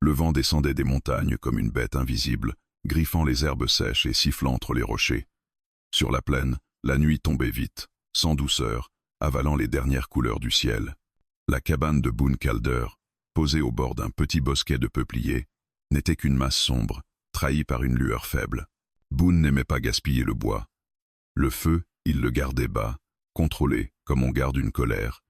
Le vent descendait des montagnes comme une bête invisible, griffant les herbes sèches et sifflant entre les rochers. Sur la plaine, la nuit tombait vite, sans douceur, avalant les dernières couleurs du ciel. La cabane de Boone Calder, posée au bord d'un petit bosquet de peupliers, n'était qu'une masse sombre, trahie par une lueur faible. Boone n'aimait pas gaspiller le bois. Le feu, il le gardait bas, contrôlé, comme on garde une colère.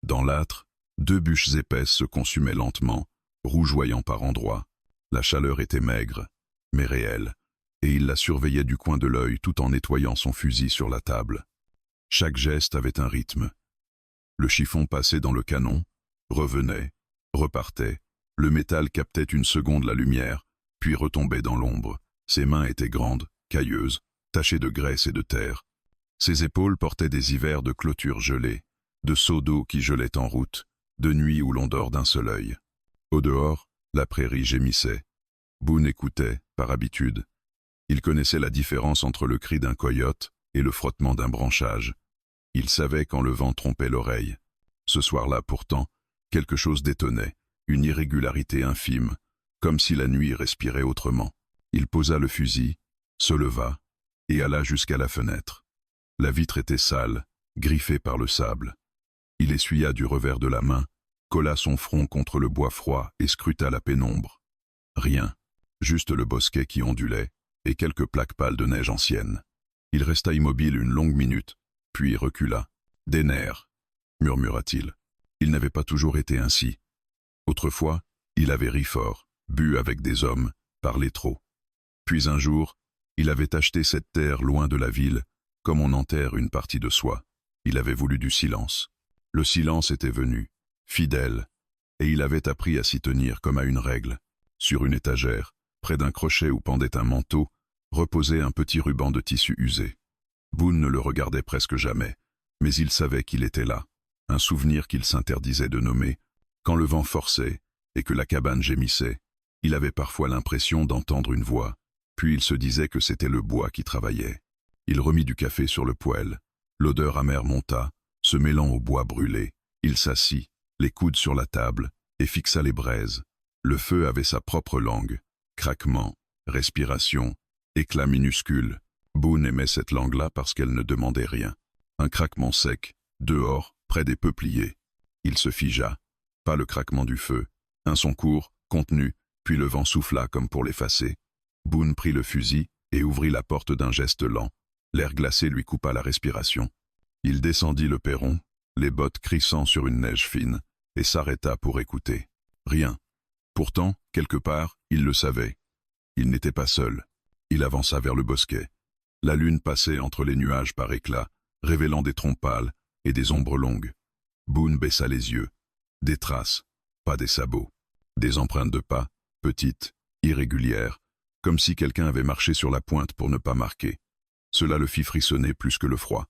Dans l'âtre, 2 bûches épaisses se consumaient lentement, rougeoyant par endroits. La chaleur était maigre, mais réelle, et il la surveillait du coin de l'œil tout en nettoyant son fusil sur la table. Chaque geste avait un rythme. Le chiffon passait dans le canon, revenait, repartait. Le métal captait une seconde la lumière, puis retombait dans l'ombre. Ses mains étaient grandes, cailleuses, tachées de graisse et de terre. Ses épaules portaient des hivers de clôtures gelées, de seaux d'eau qui gelaient en route, de nuits où l'on dort d'un seul œil. Au dehors, la prairie gémissait. Boone écoutait, par habitude. Il connaissait la différence entre le cri d'un coyote et le frottement d'un branchage. Il savait quand le vent trompait l'oreille. Ce soir-là, pourtant, quelque chose détonnait, une irrégularité infime, comme si la nuit respirait autrement. Il posa le fusil, se leva, et alla jusqu'à la fenêtre. La vitre était sale, griffée par le sable. Il essuya du revers de la main, colla son front contre le bois froid et scruta la pénombre. Rien, juste le bosquet qui ondulait, et quelques plaques pâles de neige ancienne. Il resta immobile une longue minute, puis recula. « Des nerfs », murmura-t-il. Il n'avait pas toujours été ainsi. Autrefois, il avait ri fort, bu avec des hommes, parlé trop. Puis un jour, il avait acheté cette terre loin de la ville, comme on enterre une partie de soi. Il avait voulu du silence. Le silence était venu, fidèle, et il avait appris à s'y tenir comme à une règle. Sur une étagère, près d'un crochet où pendait un manteau, reposait un petit ruban de tissu usé. Boone ne le regardait presque jamais, mais il savait qu'il était là, un souvenir qu'il s'interdisait de nommer. Quand le vent forçait et que la cabane gémissait, il avait parfois l'impression d'entendre une voix, puis il se disait que c'était le bois qui travaillait. Il remit du café sur le poêle. L'odeur amère monta, se mêlant au bois brûlé. Il s'assit, les coudes sur la table, et fixa les braises. Le feu avait sa propre langue. Craquement, respiration, éclat minuscule. Boone aimait cette langue-là parce qu'elle ne demandait rien. Un craquement sec, dehors, près des peupliers. Il se figea. Pas le craquement du feu. Un son court, contenu, puis le vent souffla comme pour l'effacer. Boone prit le fusil et ouvrit la porte d'un geste lent. L'air glacé lui coupa la respiration. Il descendit le perron, les bottes crissant sur une neige fine, et s'arrêta pour écouter. Rien. Pourtant, quelque part, il le savait. Il n'était pas seul. Il avança vers le bosquet. La lune passait entre les nuages par éclats, révélant des troncs pâles et des ombres longues. Boone baissa les yeux. Des traces, pas des sabots. Des empreintes de pas, petites, irrégulières, comme si quelqu'un avait marché sur la pointe pour ne pas marquer. Cela le fit frissonner plus que le froid.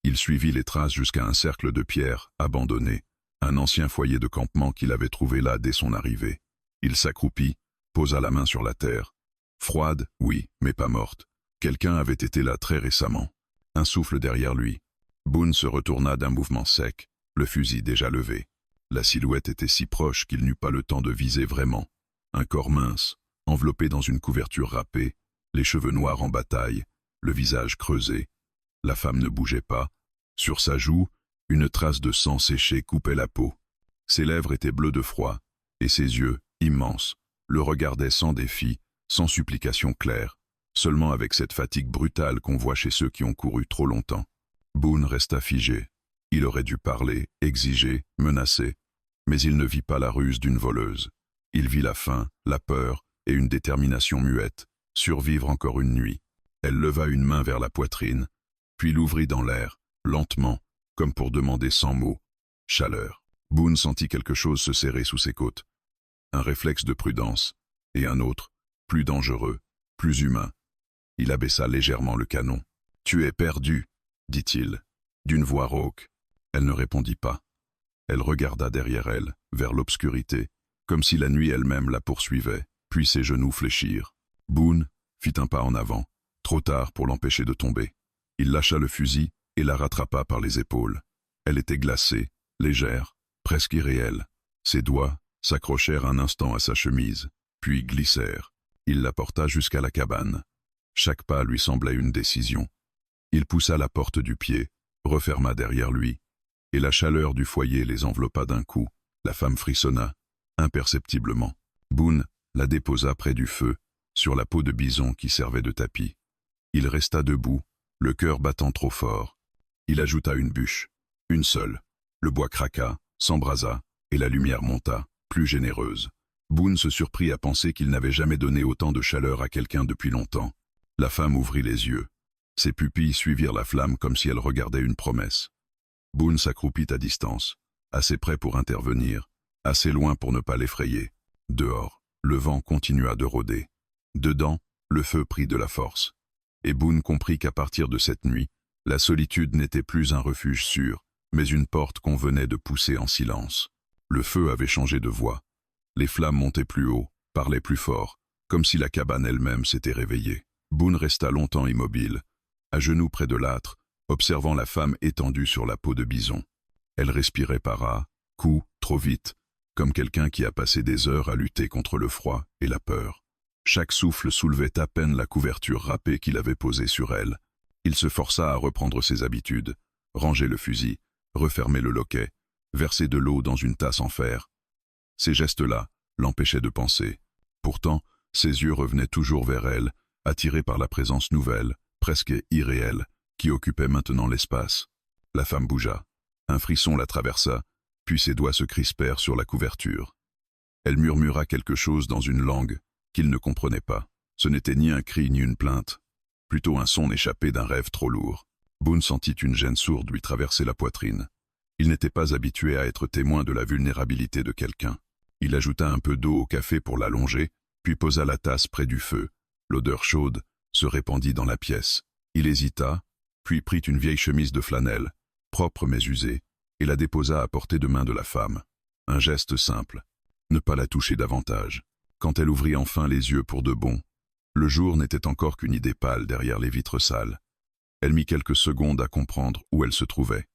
Il suivit les traces jusqu'à un cercle de pierres abandonné, un ancien foyer de campement qu'il avait trouvé là dès son arrivée. Il s'accroupit, posa la main sur la terre. Froide, oui, mais pas morte. Quelqu'un avait été là très récemment. Un souffle derrière lui. Boone se retourna d'un mouvement sec, le fusil déjà levé. La silhouette était si proche qu'il n'eut pas le temps de viser vraiment. Un corps mince, enveloppé dans une couverture râpée, les cheveux noirs en bataille, le visage creusé. La femme ne bougeait pas. Sur sa joue, une trace de sang séché coupait la peau. Ses lèvres étaient bleues de froid, et ses yeux, immenses, le regardaient sans défi, sans supplication claire, seulement avec cette fatigue brutale qu'on voit chez ceux qui ont couru trop longtemps. Boone resta figé. Il aurait dû parler, exiger, menacer, mais il ne vit pas la ruse d'une voleuse. Il vit la faim, la peur et une détermination muette, survivre encore une nuit. Elle leva une main vers la poitrine, puis l'ouvrit dans l'air, lentement, comme pour demander sans mots. Chaleur. Boone sentit quelque chose se serrer sous ses côtes. Un réflexe de prudence, et un autre, plus dangereux, plus humain. Il abaissa légèrement le canon. « Tu es perdu », dit-il, d'une voix rauque. Elle ne répondit pas. Elle regarda derrière elle, vers l'obscurité, comme si la nuit elle-même la poursuivait, puis ses genoux fléchirent. Boone fit un pas en avant, trop tard pour l'empêcher de tomber. Il lâcha le fusil et la rattrapa par les épaules. Elle était glacée, légère, presque irréelle. Ses doigts, s'accrochèrent un instant à sa chemise, puis glissèrent. Il la porta jusqu'à la cabane. Chaque pas lui semblait une décision. Il poussa la porte du pied, referma derrière lui, et la chaleur du foyer les enveloppa d'un coup. La femme frissonna, imperceptiblement. Boone la déposa près du feu, sur la peau de bison qui servait de tapis. Il resta debout, le cœur battant trop fort. Il ajouta une bûche, une seule. Le bois craqua, s'embrasa, et la lumière monta, plus généreuse. Boone se surprit à penser qu'il n'avait jamais donné autant de chaleur à quelqu'un depuis longtemps. La femme ouvrit les yeux. Ses pupilles suivirent la flamme comme si elle regardait une promesse. Boone s'accroupit à distance, assez près pour intervenir, assez loin pour ne pas l'effrayer. Dehors, le vent continua de rôder. Dedans, le feu prit de la force. Et Boone comprit qu'à partir de cette nuit, la solitude n'était plus un refuge sûr, mais une porte qu'on venait de pousser en silence. Le feu avait changé de voix. Les flammes montaient plus haut, parlaient plus fort, comme si la cabane elle-même s'était réveillée. Boone resta longtemps immobile, à genoux près de l'âtre, observant la femme étendue sur la peau de bison. Elle respirait par A, coup, trop vite, comme quelqu'un qui a passé des heures à lutter contre le froid et la peur. Chaque souffle soulevait à peine la couverture râpée qu'il avait posée sur elle. Il se força à reprendre ses habitudes, ranger le fusil, refermer le loquet, verser de l'eau dans une tasse en fer. Ces gestes-là l'empêchaient de penser. Pourtant, ses yeux revenaient toujours vers elle, attirés par la présence nouvelle, presque irréelle, qui occupait maintenant l'espace. La femme bougea. Un frisson la traversa, puis ses doigts se crispèrent sur la couverture. Elle murmura quelque chose dans une langue qu'il ne comprenait pas. Ce n'était ni un cri ni une plainte, plutôt un son échappé d'un rêve trop lourd. Boone sentit une gêne sourde lui traverser la poitrine. Il n'était pas habitué à être témoin de la vulnérabilité de quelqu'un. Il ajouta un peu d'eau au café pour l'allonger, puis posa la tasse près du feu. L'odeur chaude se répandit dans la pièce. Il hésita, puis prit une vieille chemise de flanelle, propre mais usée, et la déposa à portée de main de la femme. Un geste simple, ne pas la toucher davantage. Quand elle ouvrit enfin les yeux pour de bon, le jour n'était encore qu'une idée pâle derrière les vitres sales. Elle mit quelques secondes à comprendre où elle se trouvait.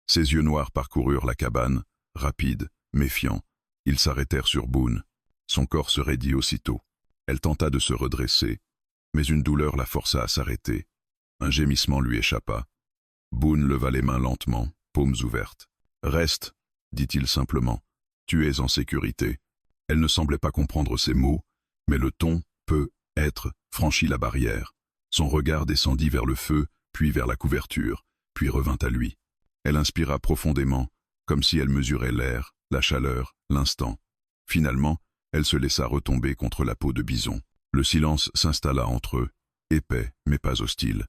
Ses yeux noirs parcoururent la cabane, rapides, méfiants. Ils s'arrêtèrent sur Boone. Son corps se raidit aussitôt. Elle tenta de se redresser, mais une douleur la força à s'arrêter. Un gémissement lui échappa. Boone leva les mains lentement, paumes ouvertes. « Reste », dit-il simplement. « Tu es en sécurité. » Elle ne semblait pas comprendre ces mots, mais le ton, peut-être, franchit la barrière. Son regard descendit vers le feu, puis vers la couverture, puis revint à lui. Elle inspira profondément, comme si elle mesurait l'air, la chaleur, l'instant. Finalement, elle se laissa retomber contre la peau de bison. Le silence s'installa entre eux, épais mais pas hostile.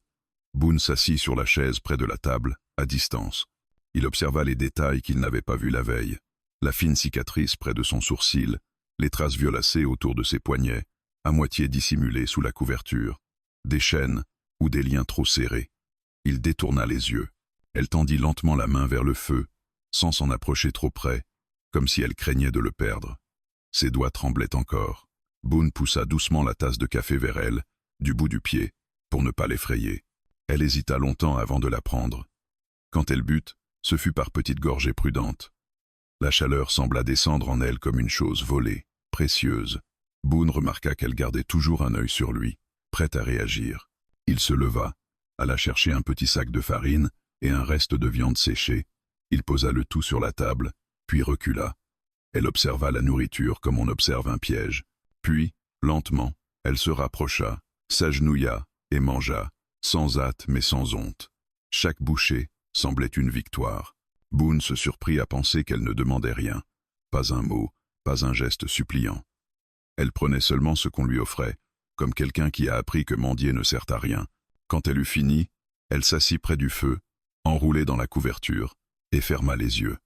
Boone s'assit sur la chaise près de la table, à distance. Il observa les détails qu'il n'avait pas vus la veille. La fine cicatrice près de son sourcil, les traces violacées autour de ses poignets, à moitié dissimulées sous la couverture, des chaînes ou des liens trop serrés. Il détourna les yeux. Elle tendit lentement la main vers le feu, sans s'en approcher trop près, comme si elle craignait de le perdre. Ses doigts tremblaient encore. Boone poussa doucement la tasse de café vers elle, du bout du pied, pour ne pas l'effrayer. Elle hésita longtemps avant de la prendre. Quand elle but, ce fut par petites gorgées prudentes. La chaleur sembla descendre en elle comme une chose volée, précieuse. Boone remarqua qu'elle gardait toujours un œil sur lui, prête à réagir. Il se leva, alla chercher un petit sac de farine et un reste de viande séchée. Il posa le tout sur la table, puis recula. Elle observa la nourriture comme on observe un piège. Puis, lentement, elle se rapprocha, s'agenouilla et mangea, sans hâte mais sans honte. Chaque bouchée semblait une victoire. Boone se surprit à penser qu'elle ne demandait rien. Pas un mot, pas un geste suppliant. Elle prenait seulement ce qu'on lui offrait, comme quelqu'un qui a appris que mendier ne sert à rien. Quand elle eut fini, elle s'assit près du feu, enroulée dans la couverture, et ferma les yeux.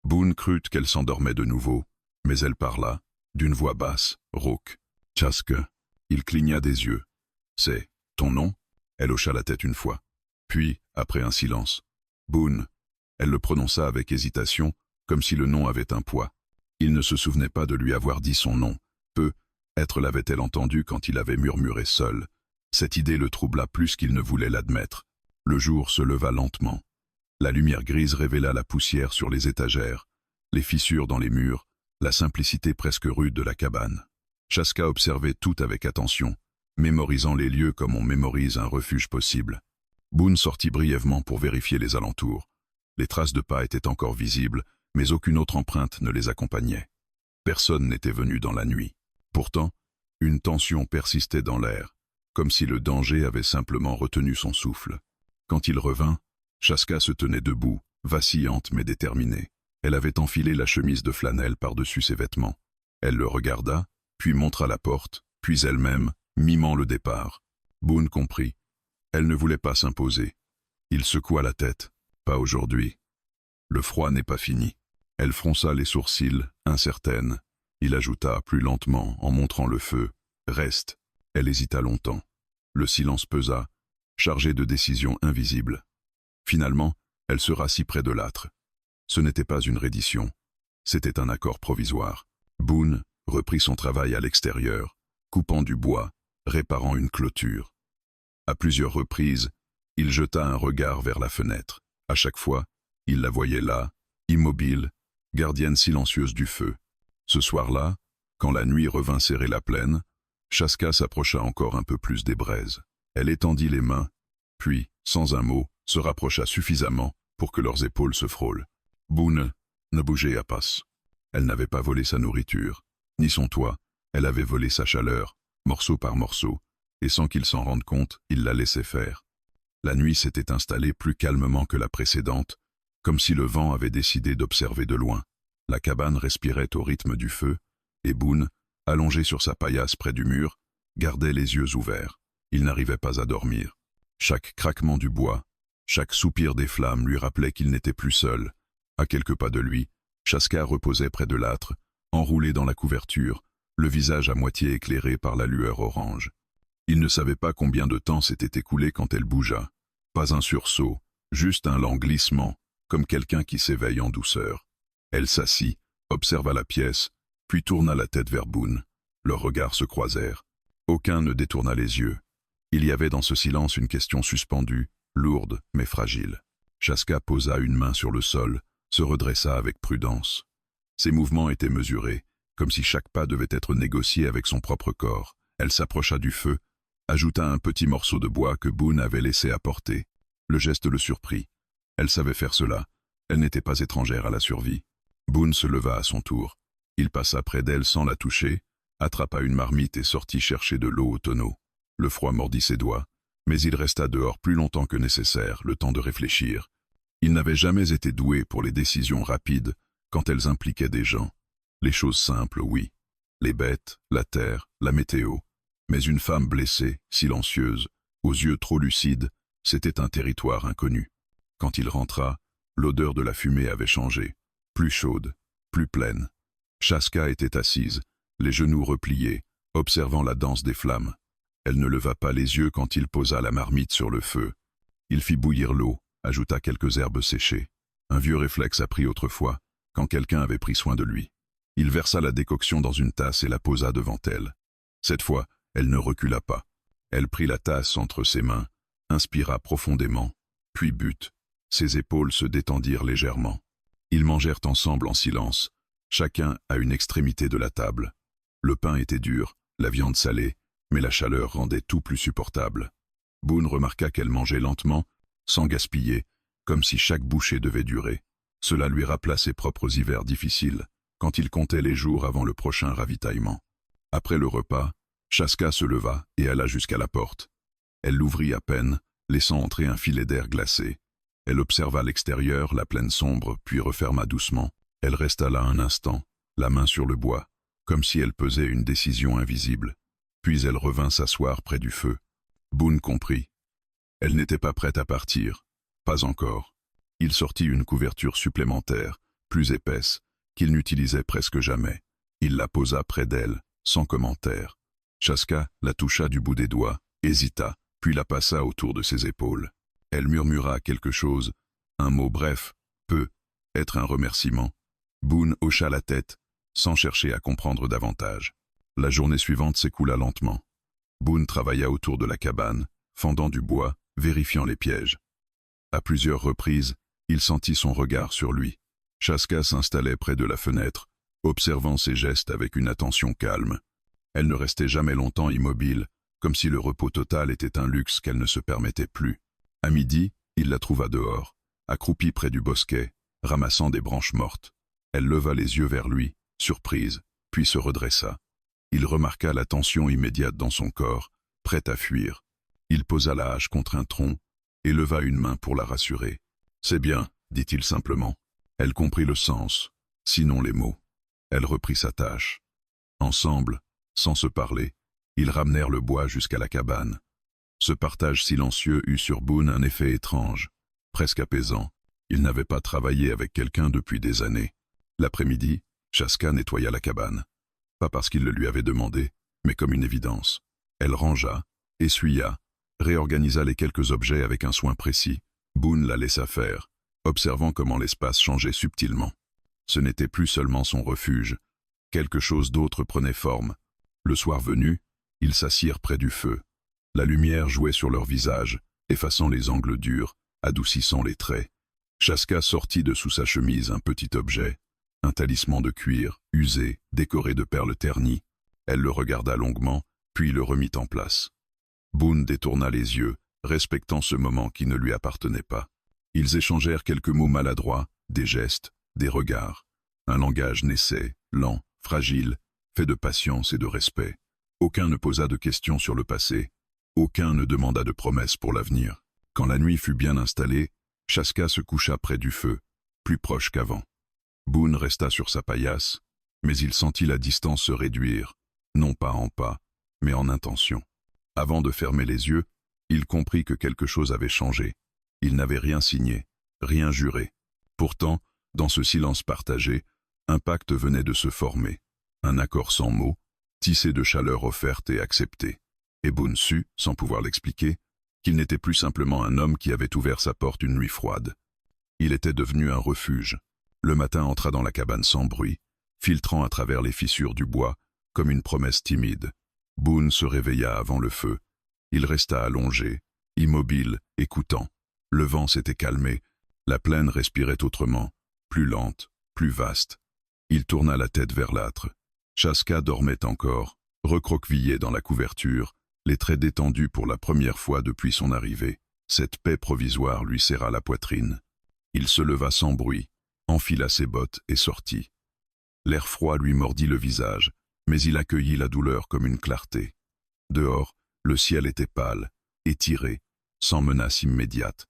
Boone crut qu'elle s'endormait de nouveau, mais elle parla, d'une voix basse, rauque. « Tchaske !» Il cligna des yeux. « C'est ton nom ?» Elle hocha la tête une fois. Puis, après un silence, « Boone !» Elle le prononça avec hésitation, comme si le nom avait un poids. Il ne se souvenait pas de lui avoir dit son nom. Peut-être l'avait-elle entendu quand il avait murmuré seul. Cette idée le troubla plus qu'il ne voulait l'admettre. Le jour se leva lentement. La lumière grise révéla la poussière sur les étagères, les fissures dans les murs, la simplicité presque rude de la cabane. Chaska observait tout avec attention, mémorisant les lieux comme on mémorise un refuge possible. Boone sortit brièvement pour vérifier les alentours. Les traces de pas étaient encore visibles, mais aucune autre empreinte ne les accompagnait. Personne n'était venu dans la nuit. Pourtant, une tension persistait dans l'air, comme si le danger avait simplement retenu son souffle. Quand il revint, Chaska se tenait debout, vacillante mais déterminée. Elle avait enfilé la chemise de flanelle par-dessus ses vêtements. Elle le regarda, puis montra la porte, puis elle-même, mimant le départ. Boone comprit. Elle ne voulait pas s'imposer. Il secoua la tête. Pas aujourd'hui. Le froid n'est pas fini. Elle fronça les sourcils, incertaine. Il ajouta plus lentement, en montrant le feu. Reste. Elle hésita longtemps. Le silence pesa, chargé de décisions invisibles. Finalement, elle se rassit près de l'âtre. Ce n'était pas une reddition. C'était un accord provisoire. Boone reprit son travail à l'extérieur, coupant du bois, réparant une clôture. À plusieurs reprises, il jeta un regard vers la fenêtre. À chaque fois, il la voyait là, immobile, gardienne silencieuse du feu. Ce soir-là, quand la nuit revint serrer la plaine, Chaska s'approcha encore un peu plus des braises. Elle étendit les mains, puis, sans un mot, se rapprocha suffisamment pour que leurs épaules se frôlent. Boone ne bougeait à pas. Elle n'avait pas volé sa nourriture, ni son toit, elle avait volé sa chaleur, morceau par morceau, et sans qu'il s'en rende compte, il la laissait faire. La nuit s'était installée plus calmement que la précédente, comme si le vent avait décidé d'observer de loin. La cabane respirait au rythme du feu, et Boone, allongé sur sa paillasse près du mur, gardait les yeux ouverts. Il n'arrivait pas à dormir. Chaque craquement du bois, chaque soupir des flammes lui rappelait qu'il n'était plus seul. À quelques pas de lui, Chaska reposait près de l'âtre, enroulé dans la couverture, le visage à moitié éclairé par la lueur orange. Il ne savait pas combien de temps s'était écoulé quand elle bougea. Pas un sursaut, juste un lent glissement, comme quelqu'un qui s'éveille en douceur. Elle s'assit, observa la pièce, puis tourna la tête vers Boone. Leurs regards se croisèrent. Aucun ne détourna les yeux. Il y avait dans ce silence une question suspendue, lourde mais fragile. Chaska posa une main sur le sol, se redressa avec prudence. Ses mouvements étaient mesurés, comme si chaque pas devait être négocié avec son propre corps. Elle s'approcha du feu, ajouta un petit morceau de bois que Boone avait laissé apporter. Le geste le surprit. Elle savait faire cela. Elle n'était pas étrangère à la survie. Boone se leva à son tour. Il passa près d'elle sans la toucher, attrapa une marmite et sortit chercher de l'eau au tonneau. Le froid mordit ses doigts, mais il resta dehors plus longtemps que nécessaire, le temps de réfléchir. Il n'avait jamais été doué pour les décisions rapides quand elles impliquaient des gens. Les choses simples, oui. Les bêtes, la terre, la météo. Mais une femme blessée, silencieuse, aux yeux trop lucides, c'était un territoire inconnu. Quand il rentra, l'odeur de la fumée avait changé. Plus chaude, plus pleine. Chaska était assise, les genoux repliés, observant la danse des flammes. Elle ne leva pas les yeux quand il posa la marmite sur le feu. Il fit bouillir l'eau, ajouta quelques herbes séchées. Un vieux réflexe appris autrefois, quand quelqu'un avait pris soin de lui. Il versa la décoction dans une tasse et la posa devant elle. Cette fois, elle ne recula pas. Elle prit la tasse entre ses mains, inspira profondément, puis but. Ses épaules se détendirent légèrement. Ils mangèrent ensemble en silence, chacun à une extrémité de la table. Le pain était dur, la viande salée, mais la chaleur rendait tout plus supportable. Boone remarqua qu'elle mangeait lentement, sans gaspiller, comme si chaque bouchée devait durer. Cela lui rappela ses propres hivers difficiles, quand il comptait les jours avant le prochain ravitaillement. Après le repas, Chaska se leva et alla jusqu'à la porte. Elle l'ouvrit à peine, laissant entrer un filet d'air glacé. Elle observa l'extérieur, la plaine sombre, puis referma doucement. Elle resta là un instant, la main sur le bois, comme si elle pesait une décision invisible. Puis elle revint s'asseoir près du feu. Boone comprit. Elle n'était pas prête à partir. Pas encore. Il sortit une couverture supplémentaire, plus épaisse, qu'il n'utilisait presque jamais. Il la posa près d'elle, sans commentaire. Chaska la toucha du bout des doigts, hésita, puis la passa autour de ses épaules. Elle murmura quelque chose, un mot bref, être un remerciement. Boone hocha la tête, sans chercher à comprendre davantage. La journée suivante s'écoula lentement. Boone travailla autour de la cabane, fendant du bois, vérifiant les pièges. À plusieurs reprises, il sentit son regard sur lui. Chaska s'installait près de la fenêtre, observant ses gestes avec une attention calme. Elle ne restait jamais longtemps immobile, comme si le repos total était un luxe qu'elle ne se permettait plus. À midi, il la trouva dehors, accroupie près du bosquet, ramassant des branches mortes. Elle leva les yeux vers lui, surprise, puis se redressa. Il remarqua la tension immédiate dans son corps, prête à fuir. Il posa la hache contre un tronc et leva une main pour la rassurer. « C'est bien, dit-il simplement. » Elle comprit le sens, sinon les mots. Elle reprit sa tâche. Ensemble, sans se parler, ils ramenèrent le bois jusqu'à la cabane. Ce partage silencieux eut sur Boone un effet étrange, presque apaisant. Il n'avait pas travaillé avec quelqu'un depuis des années. L'après-midi, Chaska nettoya la cabane. Pas parce qu'il le lui avait demandé, mais comme une évidence. Elle rangea, essuya, réorganisa les quelques objets avec un soin précis. Boone la laissa faire, observant comment l'espace changeait subtilement. Ce n'était plus seulement son refuge. Quelque chose d'autre prenait forme. Le soir venu, ils s'assirent près du feu. La lumière jouait sur leurs visages, effaçant les angles durs, adoucissant les traits. Chaska sortit de sous sa chemise un petit objet, un talisman de cuir, usé, décoré de perles ternies. Elle le regarda longuement, puis le remit en place. Boone détourna les yeux, respectant ce moment qui ne lui appartenait pas. Ils échangèrent quelques mots maladroits, des gestes, des regards. Un langage naissait, lent, fragile, fait de patience et de respect. Aucun ne posa de questions sur le passé. Aucun ne demanda de promesses pour l'avenir. Quand la nuit fut bien installée, Chaska se coucha près du feu, plus proche qu'avant. Boone resta sur sa paillasse, mais il sentit la distance se réduire, non pas en pas, mais en intention. Avant de fermer les yeux, il comprit que quelque chose avait changé. Il n'avait rien signé, rien juré. Pourtant, dans ce silence partagé, un pacte venait de se former, un accord sans mots, tissé de chaleur offerte et acceptée. Et Boone sut, sans pouvoir l'expliquer, qu'il n'était plus simplement un homme qui avait ouvert sa porte une nuit froide. Il était devenu un refuge. Le matin entra dans la cabane sans bruit, filtrant à travers les fissures du bois, comme une promesse timide. Boone se réveilla avant le feu. Il resta allongé, immobile, écoutant. Le vent s'était calmé, la plaine respirait autrement, plus lente, plus vaste. Il tourna la tête vers l'âtre. Chaska dormait encore, recroquevillée dans la couverture, les traits détendus pour la première fois depuis son arrivée. Cette paix provisoire lui serra la poitrine. Il se leva sans bruit, enfila ses bottes et sortit. L'air froid lui mordit le visage, mais il accueillit la douleur comme une clarté. Dehors, le ciel était pâle, étiré, sans menace immédiate.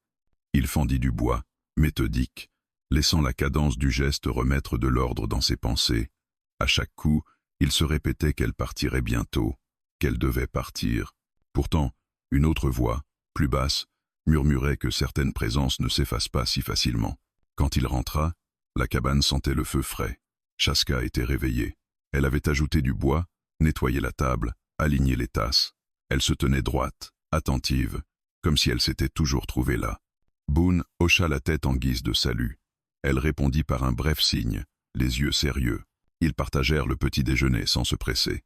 Il fendit du bois, méthodique, laissant la cadence du geste remettre de l'ordre dans ses pensées. À chaque coup, il se répétait qu'elle partirait bientôt, qu'elle devait partir. Pourtant, une autre voix, plus basse, murmurait que certaines présences ne s'effacent pas si facilement. Quand il rentra, la cabane sentait le feu frais. Chaska était réveillée. Elle avait ajouté du bois, nettoyé la table, aligné les tasses. Elle se tenait droite, attentive, comme si elle s'était toujours trouvée là. Boone hocha la tête en guise de salut. Elle répondit par un bref signe, les yeux sérieux. Ils partagèrent le petit déjeuner sans se presser.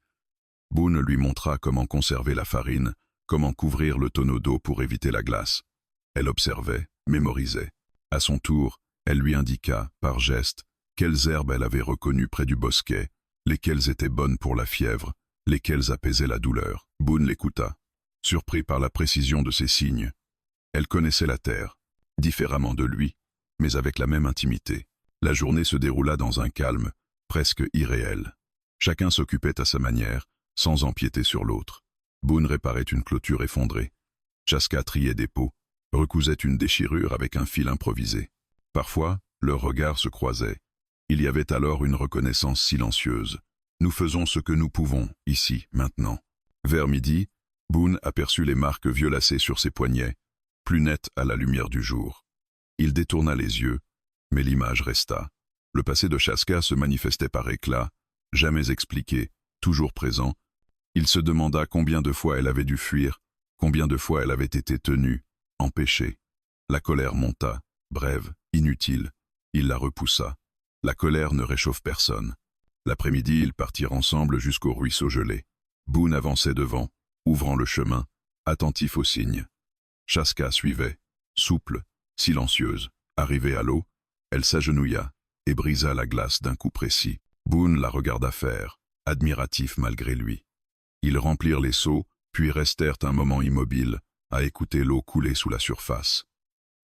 Boone lui montra comment conserver la farine, comment couvrir le tonneau d'eau pour éviter la glace. Elle observait, mémorisait. À son tour, elle lui indiqua, par geste, quelles herbes elle avait reconnues près du bosquet, lesquelles étaient bonnes pour la fièvre, lesquelles apaisaient la douleur. Boone l'écouta, surpris par la précision de ses signes. Elle connaissait la terre, différemment de lui, mais avec la même intimité. La journée se déroula dans un calme, presque irréel. Chacun s'occupait à sa manière, sans empiéter sur l'autre. Boone réparait une clôture effondrée. Chaska triait des pots, recousait une déchirure avec un fil improvisé. Parfois, leurs regards se croisaient. Il y avait alors une reconnaissance silencieuse. Nous faisons ce que nous pouvons, ici, maintenant. Vers midi, Boone aperçut les marques violacées sur ses poignets, plus nettes à la lumière du jour. Il détourna les yeux, mais l'image resta. Le passé de Chaska se manifestait par éclats, jamais expliqué, toujours présent. Il se demanda combien de fois elle avait dû fuir, combien de fois elle avait été tenue, empêchée. La colère monta, brève, inutile. Il la repoussa. La colère ne réchauffe personne. L'après-midi, ils partirent ensemble jusqu'au ruisseau gelé. Boone avançait devant, ouvrant le chemin, attentif aux signes. Chaska suivait, souple, silencieuse. Arrivée à l'eau, elle s'agenouilla et brisa la glace d'un coup précis. Boone la regarda faire, admiratif malgré lui. Ils remplirent les seaux, puis restèrent un moment immobiles, à écouter l'eau couler sous la surface.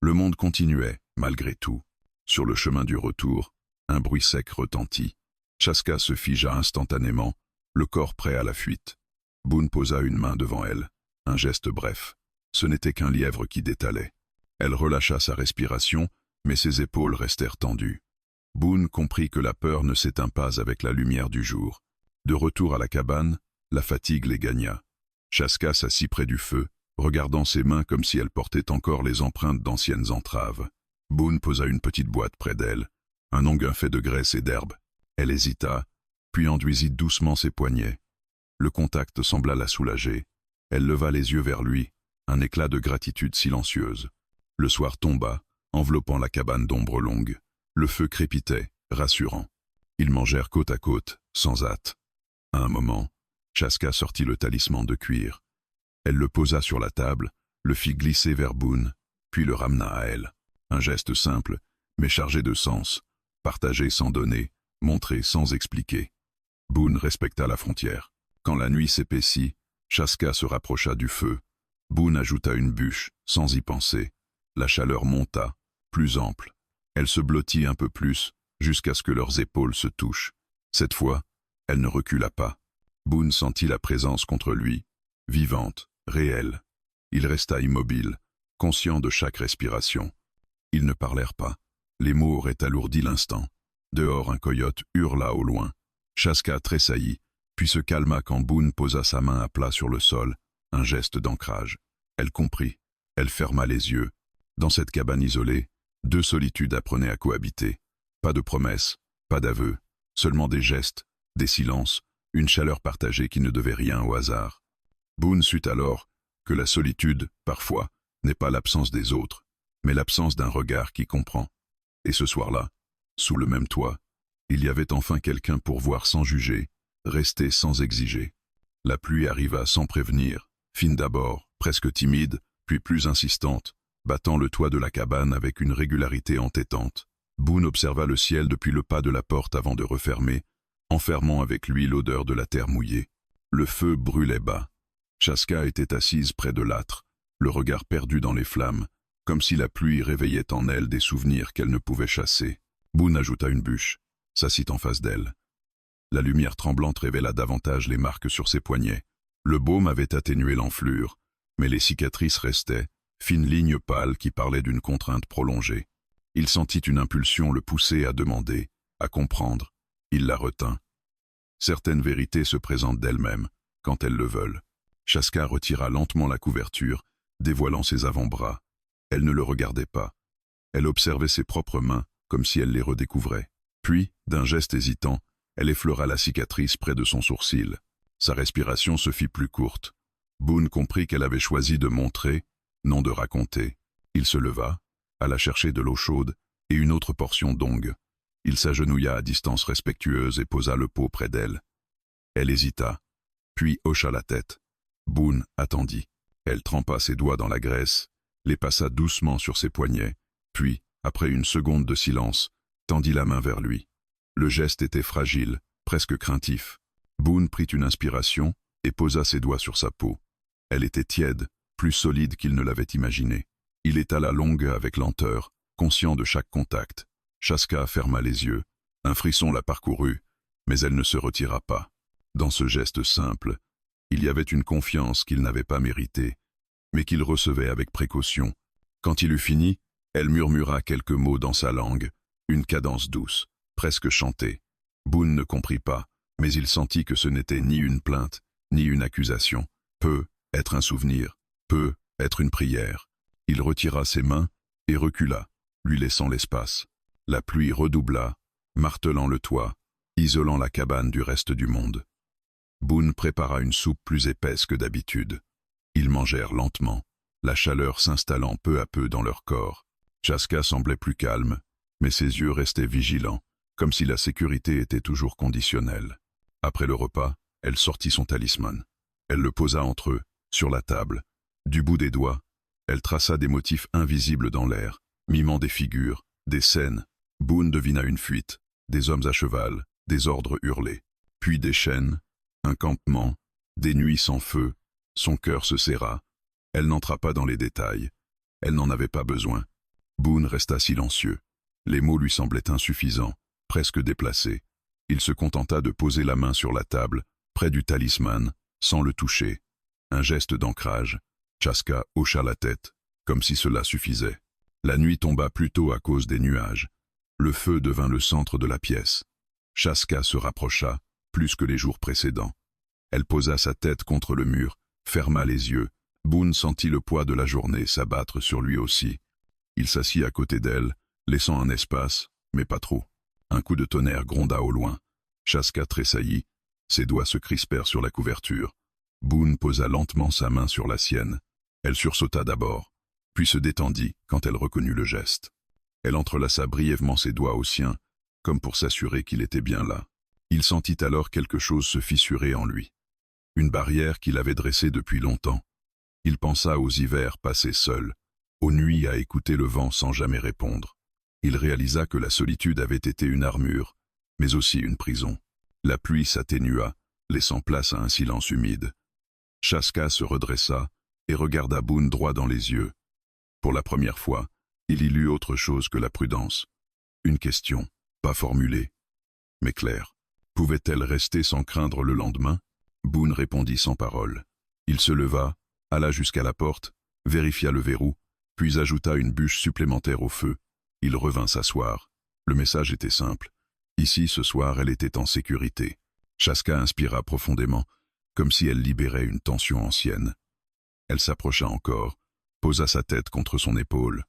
Le monde continuait, malgré tout. Sur le chemin du retour, un bruit sec retentit. Chaska se figea instantanément, le corps prêt à la fuite. Boone posa une main devant elle, un geste bref. Ce n'était qu'un lièvre qui détalait. Elle relâcha sa respiration, mais ses épaules restèrent tendues. Boone comprit que la peur ne s'éteint pas avec la lumière du jour. De retour à la cabane, la fatigue les gagna. Chaska s'assit près du feu, regardant ses mains comme si elles portaient encore les empreintes d'anciennes entraves. Boone posa une petite boîte près d'elle, un onguent fait de graisse et d'herbe. Elle hésita, puis enduisit doucement ses poignets. Le contact sembla la soulager. Elle leva les yeux vers lui, un éclat de gratitude silencieuse. Le soir tomba, enveloppant la cabane d'ombre longue. Le feu crépitait, rassurant. Ils mangèrent côte à côte, sans hâte. À un moment, Chaska sortit le talisman de cuir. Elle le posa sur la table, le fit glisser vers Boone, puis le ramena à elle. Un geste simple, mais chargé de sens, partagé sans donner, montré sans expliquer. Boone respecta la frontière. Quand la nuit s'épaissit, Chaska se rapprocha du feu. Boone ajouta une bûche, sans y penser. La chaleur monta, plus ample. Elle se blottit un peu plus, jusqu'à ce que leurs épaules se touchent. Cette fois, elle ne recula pas. Boone sentit la présence contre lui, vivante, réelle. Il resta immobile, conscient de chaque respiration. Ils ne parlèrent pas. Les mots auraient alourdi l'instant. Dehors, un coyote hurla au loin. Chaska tressaillit, puis se calma quand Boone posa sa main à plat sur le sol, un geste d'ancrage. Elle comprit. Elle ferma les yeux. Dans cette cabane isolée, deux solitudes apprenaient à cohabiter. Pas de promesses, pas d'aveux, seulement des gestes, des silences, une chaleur partagée qui ne devait rien au hasard. Boone sut alors que la solitude, parfois, n'est pas l'absence des autres, mais l'absence d'un regard qui comprend. Et ce soir-là, sous le même toit, il y avait enfin quelqu'un pour voir sans juger, rester sans exiger. La pluie arriva sans prévenir, fine d'abord, presque timide, puis plus insistante, battant le toit de la cabane avec une régularité entêtante. Boone observa le ciel depuis le pas de la porte avant de refermer, enfermant avec lui l'odeur de la terre mouillée. Le feu brûlait bas. Chaska était assise près de l'âtre, le regard perdu dans les flammes, comme si la pluie réveillait en elle des souvenirs qu'elle ne pouvait chasser. Boone ajouta une bûche, s'assit en face d'elle. La lumière tremblante révéla davantage les marques sur ses poignets. Le baume avait atténué l'enflure, mais les cicatrices restaient, fines lignes pâles qui parlaient d'une contrainte prolongée. Il sentit une impulsion le pousser à demander, à comprendre. Il la retint. Certaines vérités se présentent d'elles-mêmes, quand elles le veulent. Chaska retira lentement la couverture, dévoilant ses avant-bras. Elle ne le regardait pas. Elle observait ses propres mains, comme si elle les redécouvrait. Puis, d'un geste hésitant, elle effleura la cicatrice près de son sourcil. Sa respiration se fit plus courte. Boone comprit qu'elle avait choisi de montrer, non de raconter. Il se leva, alla chercher de l'eau chaude et une autre portion d'ongue. Il s'agenouilla à distance respectueuse et posa le pot près d'elle. Elle hésita, puis hocha la tête. Boone attendit. Elle trempa ses doigts dans la graisse, les passa doucement sur ses poignets, puis, après une seconde de silence, tendit la main vers lui. Le geste était fragile, presque craintif. Boone prit une inspiration et posa ses doigts sur sa peau. Elle était tiède, plus solide qu'il ne l'avait imaginé. Il étala l'ongue avec lenteur, conscient de chaque contact. Chaska ferma les yeux. Un frisson la parcourut, mais elle ne se retira pas. Dans ce geste simple, il y avait une confiance qu'il n'avait pas méritée, mais qu'il recevait avec précaution. Quand il eut fini, elle murmura quelques mots dans sa langue, une cadence douce, presque chantée. Boone ne comprit pas, mais il sentit que ce n'était ni une plainte, ni une accusation. Peut être un souvenir, peut être une prière. Il retira ses mains et recula, lui laissant l'espace. La pluie redoubla, martelant le toit, isolant la cabane du reste du monde. Boone prépara une soupe plus épaisse que d'habitude. Ils mangèrent lentement, la chaleur s'installant peu à peu dans leur corps. Chaska semblait plus calme, mais ses yeux restaient vigilants, comme si la sécurité était toujours conditionnelle. Après le repas, elle sortit son talisman. Elle le posa entre eux, sur la table. Du bout des doigts, elle traça des motifs invisibles dans l'air, mimant des figures, des scènes. Boone devina une fuite, des hommes à cheval, des ordres hurlés, puis des chaînes, un campement, des nuits sans feu. Son cœur se serra. Elle n'entra pas dans les détails. Elle n'en avait pas besoin. Boone resta silencieux. Les mots lui semblaient insuffisants, presque déplacés. Il se contenta de poser la main sur la table, près du talisman, sans le toucher. Un geste d'ancrage. Chaska hocha la tête, comme si cela suffisait. La nuit tomba plus tôt à cause des nuages. Le feu devint le centre de la pièce. Chaska se rapprocha, plus que les jours précédents. Elle posa sa tête contre le mur, ferma les yeux. Boone sentit le poids de la journée s'abattre sur lui aussi. Il s'assit à côté d'elle, laissant un espace, mais pas trop. Un coup de tonnerre gronda au loin. Chaska tressaillit, ses doigts se crispèrent sur la couverture. Boone posa lentement sa main sur la sienne. Elle sursauta d'abord, puis se détendit quand elle reconnut le geste. Elle entrelaça brièvement ses doigts aux siens, comme pour s'assurer qu'il était bien là. Il sentit alors quelque chose se fissurer en lui. Une barrière qu'il avait dressée depuis longtemps. Il pensa aux hivers passés seuls, aux nuits à écouter le vent sans jamais répondre. Il réalisa que la solitude avait été une armure, mais aussi une prison. La pluie s'atténua, laissant place à un silence humide. Chaska se redressa et regarda Boone droit dans les yeux. Pour la première fois, il y lut autre chose que la prudence. Une question, pas formulée, mais claire. Pouvait-elle rester sans craindre le lendemain? Boone répondit sans parole. Il se leva, alla jusqu'à la porte, vérifia le verrou, puis ajouta une bûche supplémentaire au feu. Il revint s'asseoir. Le message était simple. Ici, ce soir, elle était en sécurité. Chaska inspira profondément, comme si elle libérait une tension ancienne. Elle s'approcha encore, posa sa tête contre son épaule.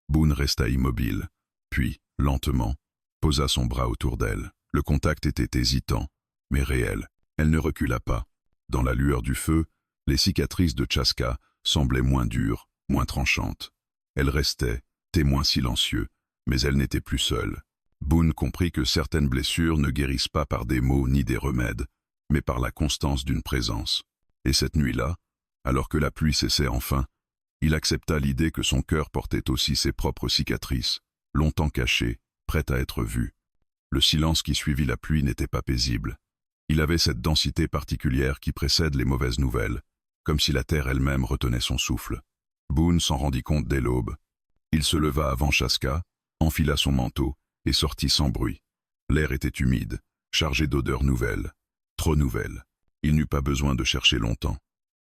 Boone resta immobile, puis, lentement, posa son bras autour d'elle. Le contact était hésitant, mais réel. Elle ne recula pas. Dans la lueur du feu, les cicatrices de Chaska semblaient moins dures, moins tranchantes. Elle restait, témoin silencieux, mais elle n'était plus seule. Boone comprit que certaines blessures ne guérissent pas par des mots ni des remèdes, mais par la constance d'une présence. Et cette nuit-là, alors que la pluie cessait enfin, il accepta l'idée que son cœur portait aussi ses propres cicatrices, longtemps cachées, prêtes à être vues. Le silence qui suivit la pluie n'était pas paisible. Il avait cette densité particulière qui précède les mauvaises nouvelles, comme si la terre elle-même retenait son souffle. Boone s'en rendit compte dès l'aube. Il se leva avant Chaska, enfila son manteau et sortit sans bruit. L'air était humide, chargé d'odeurs nouvelles, trop nouvelles. Il n'eut pas besoin de chercher longtemps.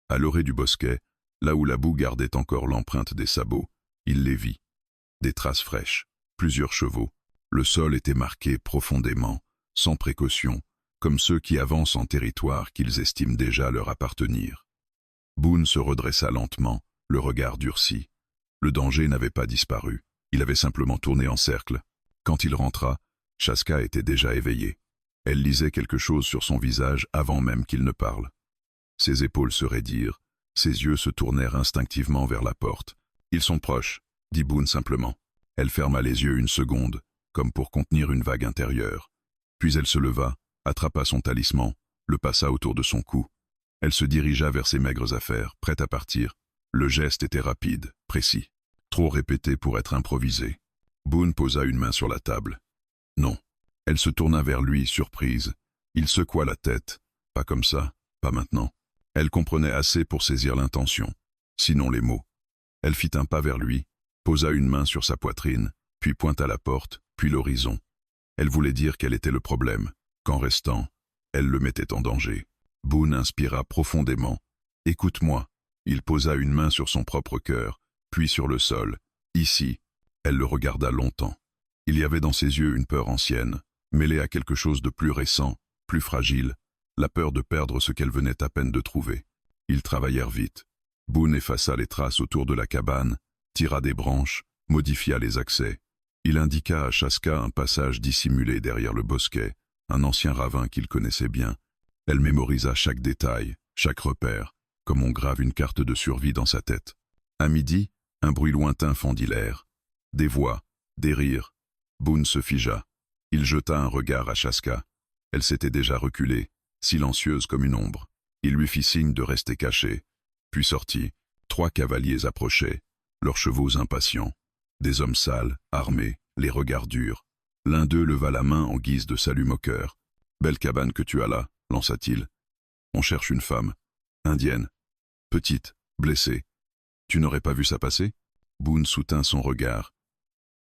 À l'orée du bosquet, là où la boue gardait encore l'empreinte des sabots, il les vit. Des traces fraîches, plusieurs chevaux. Le sol était marqué profondément, sans précaution, comme ceux qui avancent en territoire qu'ils estiment déjà leur appartenir. Boone se redressa lentement, le regard durci. Le danger n'avait pas disparu, il avait simplement tourné en cercle. Quand il rentra, Chaska était déjà éveillée. Elle lisait quelque chose sur son visage avant même qu'il ne parle. Ses épaules se raidirent, ses yeux se tournèrent instinctivement vers la porte. « Ils sont proches », dit Boone simplement. Elle ferma les yeux une seconde, comme pour contenir une vague intérieure. Puis elle se leva, attrapa son talisman, le passa autour de son cou. Elle se dirigea vers ses maigres affaires, prête à partir. Le geste était rapide, précis, trop répété pour être improvisé. Boone posa une main sur la table. Non. Elle se tourna vers lui, surprise. Il secoua la tête. Pas comme ça, pas maintenant. Elle comprenait assez pour saisir l'intention, sinon les mots. Elle fit un pas vers lui, posa une main sur sa poitrine, puis pointa la porte, puis l'horizon. Elle voulait dire quel était le problème, qu'en restant, elle le mettait en danger. Boone inspira profondément. « Écoute-moi ». Il posa une main sur son propre cœur, puis sur le sol. Ici, elle le regarda longtemps. Il y avait dans ses yeux une peur ancienne, mêlée à quelque chose de plus récent, plus fragile, la peur de perdre ce qu'elle venait à peine de trouver. Ils travaillèrent vite. Boone effaça les traces autour de la cabane, tira des branches, modifia les accès. Il indiqua à Chaska un passage dissimulé derrière le bosquet, un ancien ravin qu'il connaissait bien. Elle mémorisa chaque détail, chaque repère, comme on grave une carte de survie dans sa tête. À midi, un bruit lointain fendit l'air. Des voix, des rires. Boone se figea. Il jeta un regard à Chaska. Elle s'était déjà reculée, silencieuse comme une ombre. Il lui fit signe de rester caché, puis sortit. 3 cavaliers approchaient, leurs chevaux impatients. Des hommes sales, armés, les regards durs. L'un d'eux leva la main en guise de salut moqueur. Belle cabane que tu as là, lança-t-il. On cherche une femme. Indienne. Petite, blessée. Tu n'aurais pas vu ça passer? Boone soutint son regard.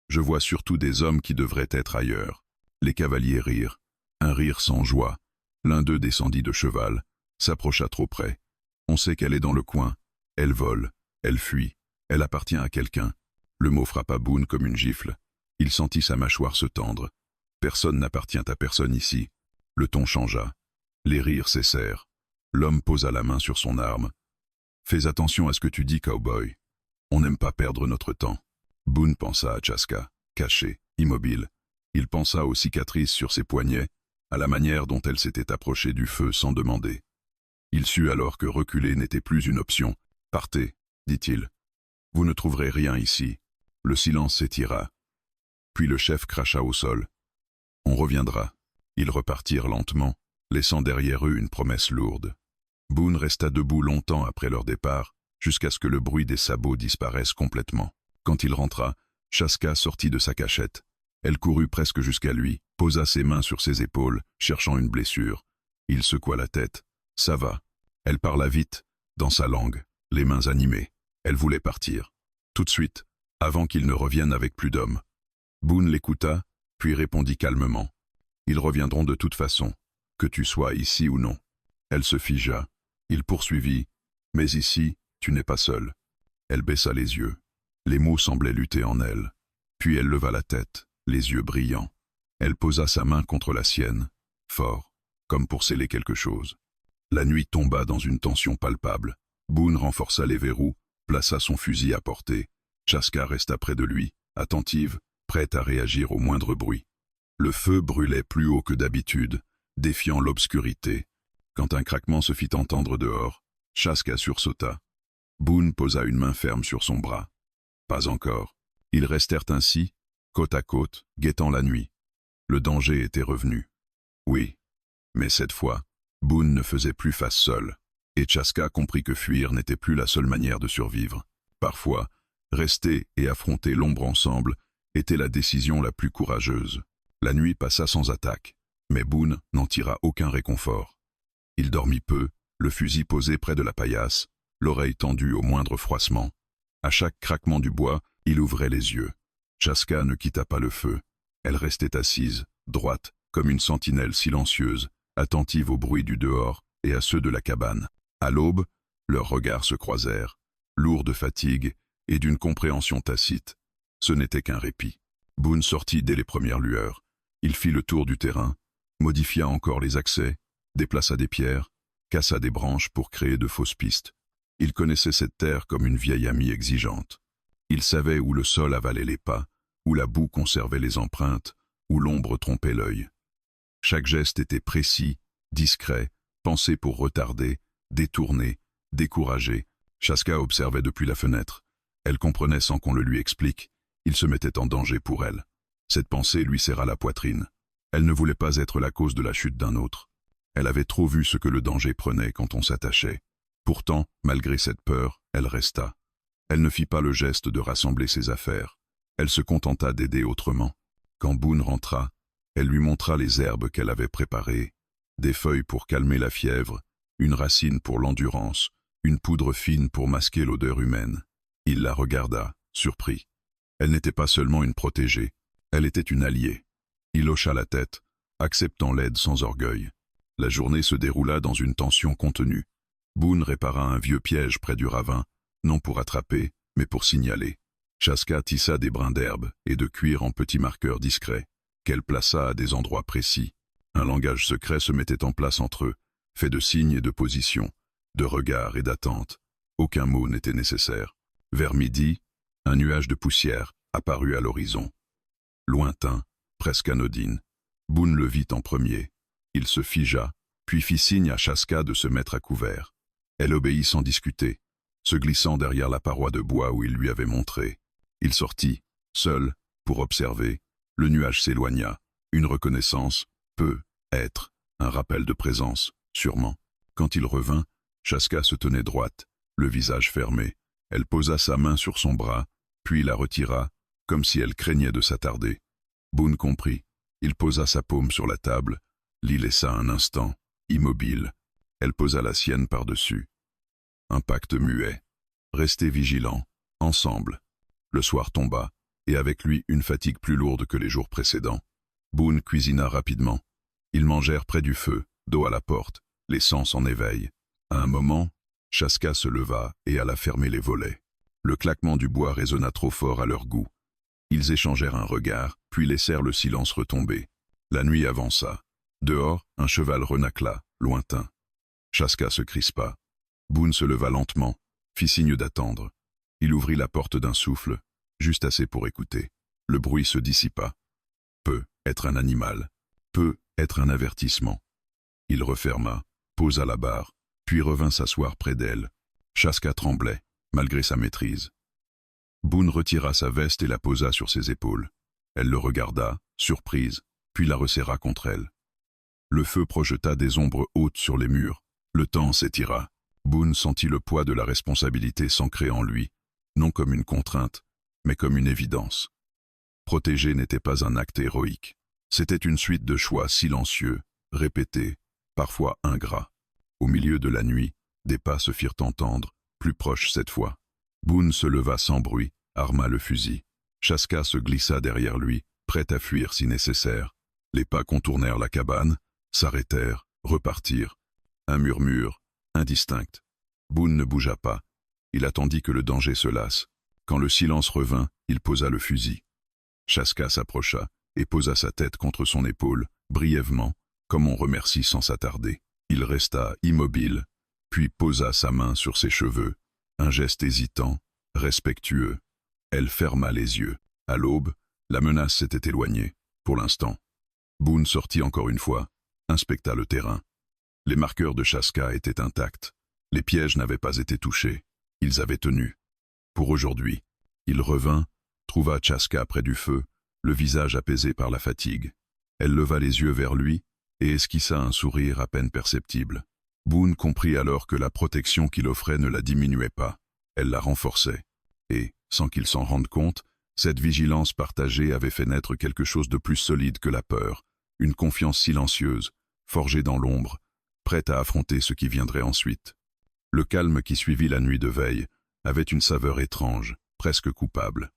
Je vois surtout des hommes qui devraient être ailleurs. Les cavaliers rirent. Un rire sans joie. L'un d'eux descendit de cheval, s'approcha trop près. On sait qu'elle est dans le coin. Elle vole, elle fuit, elle appartient à quelqu'un. Le mot frappa Boone comme une gifle. Il sentit sa mâchoire se tendre. Personne n'appartient à personne ici. Le ton changea. Les rires cessèrent. L'homme posa la main sur son arme. Fais attention à ce que tu dis, cowboy. On n'aime pas perdre notre temps. Boone pensa à Chaska, caché, immobile. Il pensa aux cicatrices sur ses poignets, à la manière dont elle s'était approchée du feu sans demander. Il sut alors que reculer n'était plus une option. « Partez, dit-il. Vous ne trouverez rien ici. » Le silence s'étira. Puis le chef cracha au sol. « On reviendra. » Ils repartirent lentement, laissant derrière eux une promesse lourde. Boone resta debout longtemps après leur départ, jusqu'à ce que le bruit des sabots disparaisse complètement. Quand il rentra, Chaska sortit de sa cachette. Elle courut presque jusqu'à lui, posa ses mains sur ses épaules, cherchant une blessure. Il secoua la tête. « Ça va. » Elle parla vite, dans sa langue, les mains animées. Elle voulait partir. Tout de suite, avant qu'il ne revienne avec plus d'hommes. Boone l'écouta, puis répondit calmement. « Ils reviendront de toute façon, que tu sois ici ou non. » Elle se figea. Il poursuivit. « Mais ici, tu n'es pas seul. » Elle baissa les yeux. Les mots semblaient lutter en elle. Puis elle leva la tête, les yeux brillants. Elle posa sa main contre la sienne, fort, comme pour sceller quelque chose. La nuit tomba dans une tension palpable. Boone renforça les verrous, plaça son fusil à portée. Chaska resta près de lui, attentive, prête à réagir au moindre bruit. Le feu brûlait plus haut que d'habitude, défiant l'obscurité. Quand un craquement se fit entendre dehors, Chaska sursauta. Boone posa une main ferme sur son bras. Pas encore. Ils restèrent ainsi, côte à côte, guettant la nuit. Le danger était revenu. Oui, mais cette fois, Boone ne faisait plus face seul, et Chaska comprit que fuir n'était plus la seule manière de survivre. Parfois, rester et affronter l'ombre ensemble était la décision la plus courageuse. La nuit passa sans attaque, mais Boone n'en tira aucun réconfort. Il dormit peu, le fusil posé près de la paillasse, l'oreille tendue au moindre froissement. À chaque craquement du bois, il ouvrait les yeux. Chaska ne quitta pas le feu. Elle restait assise, droite, comme une sentinelle silencieuse, attentive au bruit du dehors et à ceux de la cabane. À l'aube, leurs regards se croisèrent, lourds de fatigue et d'une compréhension tacite. Ce n'était qu'un répit. Boone sortit dès les premières lueurs. Il fit le tour du terrain, modifia encore les accès, déplaça des pierres, cassa des branches pour créer de fausses pistes. Il connaissait cette terre comme une vieille amie exigeante. Il savait où le sol avalait les pas, où la boue conservait les empreintes, où l'ombre trompait l'œil. Chaque geste était précis, discret, pensé pour retarder, détourner, décourager. Chaska observait depuis la fenêtre. Elle comprenait sans qu'on le lui explique. Il se mettait en danger pour elle. Cette pensée lui serra la poitrine. Elle ne voulait pas être la cause de la chute d'un autre. Elle avait trop vu ce que le danger prenait quand on s'attachait. Pourtant, malgré cette peur, elle resta. Elle ne fit pas le geste de rassembler ses affaires. Elle se contenta d'aider autrement. Quand Boone rentra, elle lui montra les herbes qu'elle avait préparées, des feuilles pour calmer la fièvre, une racine pour l'endurance, une poudre fine pour masquer l'odeur humaine. Il la regarda, surpris. Elle n'était pas seulement une protégée, elle était une alliée. Il hocha la tête, acceptant l'aide sans orgueil. La journée se déroula dans une tension contenue. Boone répara un vieux piège près du ravin, non pour attraper, mais pour signaler. Chaska tissa des brins d'herbe et de cuir en petits marqueurs discrets, qu'elle plaça à des endroits précis. Un langage secret se mettait en place entre eux, fait de signes et de positions, de regards et d'attentes. Aucun mot n'était nécessaire. Vers midi, un nuage de poussière apparut à l'horizon. Lointain, presque anodine. Boone le vit en premier. Il se figea, puis fit signe à Chaska de se mettre à couvert. Elle obéit sans discuter, se glissant derrière la paroi de bois où il lui avait montré. Il sortit, seul, pour observer. Le nuage s'éloigna. Une reconnaissance, peut être, un rappel de présence, sûrement. Quand il revint, Chaska se tenait droite, le visage fermé. Elle posa sa main sur son bras, puis la retira, comme si elle craignait de s'attarder. Boone comprit. Il posa sa paume sur la table, l'y laissa un instant, immobile. Elle posa la sienne par-dessus. Un pacte muet. Rester vigilants, ensemble. Le soir tomba, et avec lui une fatigue plus lourde que les jours précédents. Boone cuisina rapidement. Ils mangèrent près du feu, dos à la porte, les sens en éveil. À un moment, Chaska se leva et alla fermer les volets. Le claquement du bois résonna trop fort à leur goût. Ils échangèrent un regard, puis laissèrent le silence retomber. La nuit avança. Dehors, un cheval renacla, lointain. Chaska se crispa. Boone se leva lentement, fit signe d'attendre. Il ouvrit la porte d'un souffle, juste assez pour écouter. Le bruit se dissipa. Peut être un animal, peut être un avertissement. Il referma, posa la barre, puis revint s'asseoir près d'elle. Chaska tremblait, malgré sa maîtrise. Boone retira sa veste et la posa sur ses épaules. Elle le regarda, surprise, puis la resserra contre elle. Le feu projeta des ombres hautes sur les murs. Le temps s'étira. Boone sentit le poids de la responsabilité s'ancrer en lui, non comme une contrainte, mais comme une évidence. Protéger n'était pas un acte héroïque. C'était une suite de choix silencieux, répétés, parfois ingrats. Au milieu de la nuit, des pas se firent entendre, plus proches cette fois. Boone se leva sans bruit, arma le fusil. Chaska se glissa derrière lui, prête à fuir si nécessaire. Les pas contournèrent la cabane, s'arrêtèrent, repartirent. Un murmure, indistinct. Boone ne bougea pas. Il attendit que le danger se lasse. Quand le silence revint, il posa le fusil. Chaska s'approcha et posa sa tête contre son épaule, brièvement, comme on remercie sans s'attarder. Il resta immobile, puis posa sa main sur ses cheveux, un geste hésitant, respectueux. Elle ferma les yeux. À l'aube, la menace s'était éloignée, pour l'instant. Boone sortit encore une fois, inspecta le terrain. Les marqueurs de Chaska étaient intacts. Les pièges n'avaient pas été touchés. Ils avaient tenu. Pour aujourd'hui, il revint, trouva Chaska près du feu, le visage apaisé par la fatigue. Elle leva les yeux vers lui et esquissa un sourire à peine perceptible. Boone comprit alors que la protection qu'il offrait ne la diminuait pas. Elle la renforçait. Et, sans qu'il s'en rende compte, cette vigilance partagée avait fait naître quelque chose de plus solide que la peur, une confiance silencieuse, forgée dans l'ombre, prête à affronter ce qui viendrait ensuite. Le calme qui suivit la nuit de veille avait une saveur étrange, presque coupable.